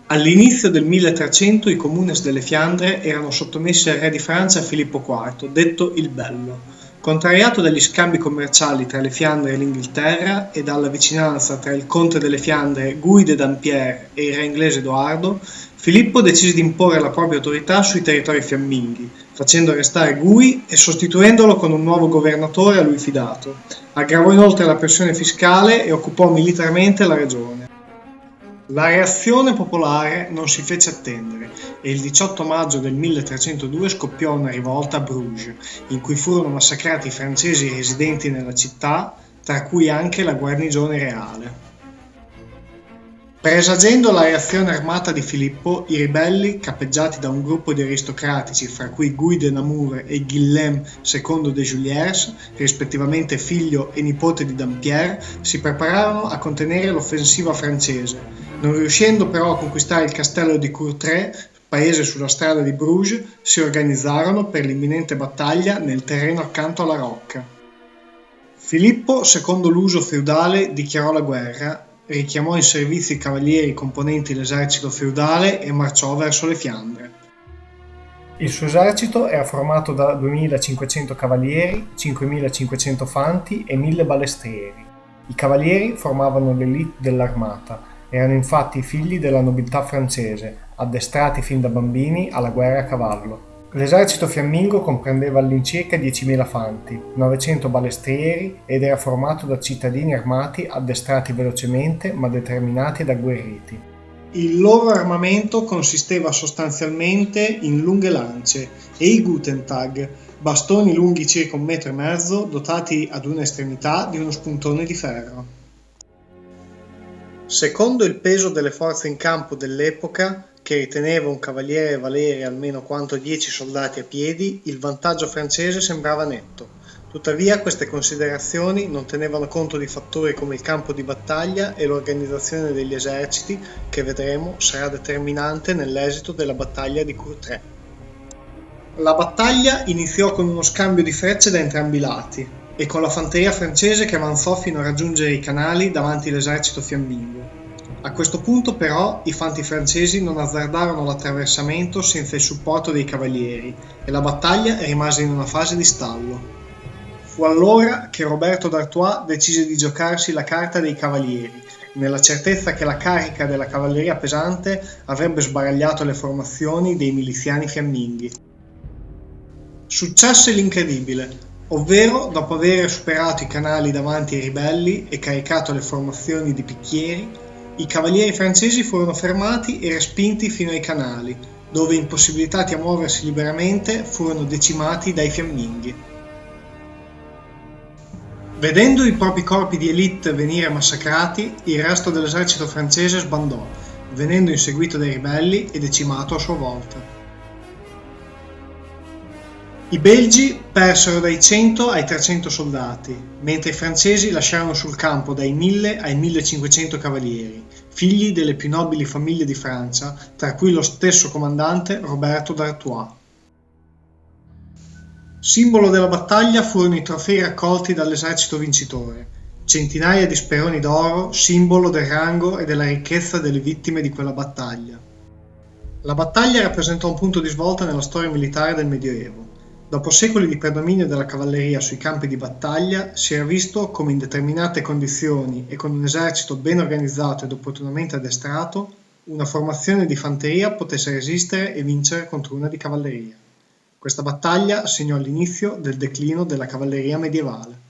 All'inizio del 1300 i comunes delle Fiandre erano sottomessi al re di Francia Filippo IV, detto il Bello. Contrariato dagli scambi commerciali tra le Fiandre e l'Inghilterra e dalla vicinanza tra il conte delle Fiandre Guy de Dampierre e il re inglese Edoardo, Filippo decise di imporre la propria autorità sui territori fiamminghi, facendo arrestare Guy e sostituendolo con un nuovo governatore a lui fidato. Aggravò inoltre la pressione fiscale e occupò militarmente la regione. La reazione popolare non si fece attendere e il 18 maggio del 1302 scoppiò una rivolta a Bruges, in cui furono massacrati i francesi residenti nella città, tra cui anche la guarnigione reale. Presagendo la reazione armata di Filippo, i ribelli, capeggiati da un gruppo di aristocratici fra cui Guy de Namur e Guillaume II de Juliers, rispettivamente figlio e nipote di Dampierre, si prepararono a contenere l'offensiva francese. Non riuscendo però a conquistare il castello di Courtrai, paese sulla strada di Bruges, si organizzarono per l'imminente battaglia nel terreno accanto alla rocca. Filippo, secondo l'uso feudale, dichiarò la guerra, richiamò in servizio i cavalieri componenti l'esercito feudale e marciò verso le Fiandre. Il suo esercito era formato da 2500 cavalieri, 5500 fanti e 1000 balestrieri. I cavalieri formavano l'élite dell'armata, erano infatti figli della nobiltà francese, addestrati fin da bambini alla guerra a cavallo. L'esercito fiammingo comprendeva all'incirca 10.000 fanti, 900 balestrieri ed era formato da cittadini armati addestrati velocemente ma determinati ed agguerriti. Il loro armamento consisteva sostanzialmente in lunghe lance e i Gutentag, bastoni lunghi circa 1,5 metri, dotati ad una estremità di uno spuntone di ferro. Secondo il peso delle forze in campo dell'epoca, che riteneva un cavaliere valere almeno quanto 10 soldati a piedi, il vantaggio francese sembrava netto. Tuttavia queste considerazioni non tenevano conto di fattori come il campo di battaglia e l'organizzazione degli eserciti, che vedremo sarà determinante nell'esito della battaglia di Courtrai. La battaglia iniziò con uno scambio di frecce da entrambi i lati e con la fanteria francese che avanzò fino a raggiungere i canali davanti all'esercito fiammingo. A questo punto però i fanti francesi non azzardarono l'attraversamento senza il supporto dei cavalieri e la battaglia rimase in una fase di stallo. Fu allora che Roberto d'Artois decise di giocarsi la carta dei cavalieri, nella certezza che la carica della cavalleria pesante avrebbe sbaragliato le formazioni dei miliziani fiamminghi. Successe l'incredibile, ovvero dopo aver superato i canali davanti ai ribelli e caricato le formazioni di picchieri, i cavalieri francesi furono fermati e respinti fino ai canali, dove impossibilitati a muoversi liberamente furono decimati dai fiamminghi. Vedendo i propri corpi di élite venire massacrati, il resto dell'esercito francese sbandò, venendo inseguito dai ribelli e decimato a sua volta. I belgi persero dai 100 ai 300 soldati, mentre i francesi lasciarono sul campo dai 1000 ai 1500 cavalieri, figli delle più nobili famiglie di Francia, tra cui lo stesso comandante Roberto d'Artois. Simbolo della battaglia furono i trofei raccolti dall'esercito vincitore, centinaia di speroni d'oro, simbolo del rango e della ricchezza delle vittime di quella battaglia. La battaglia rappresentò un punto di svolta nella storia militare del Medioevo. Dopo secoli di predominio della cavalleria sui campi di battaglia, si era visto come in determinate condizioni e con un esercito ben organizzato ed opportunamente addestrato, una formazione di fanteria potesse resistere e vincere contro una di cavalleria. Questa battaglia segnò l'inizio del declino della cavalleria medievale.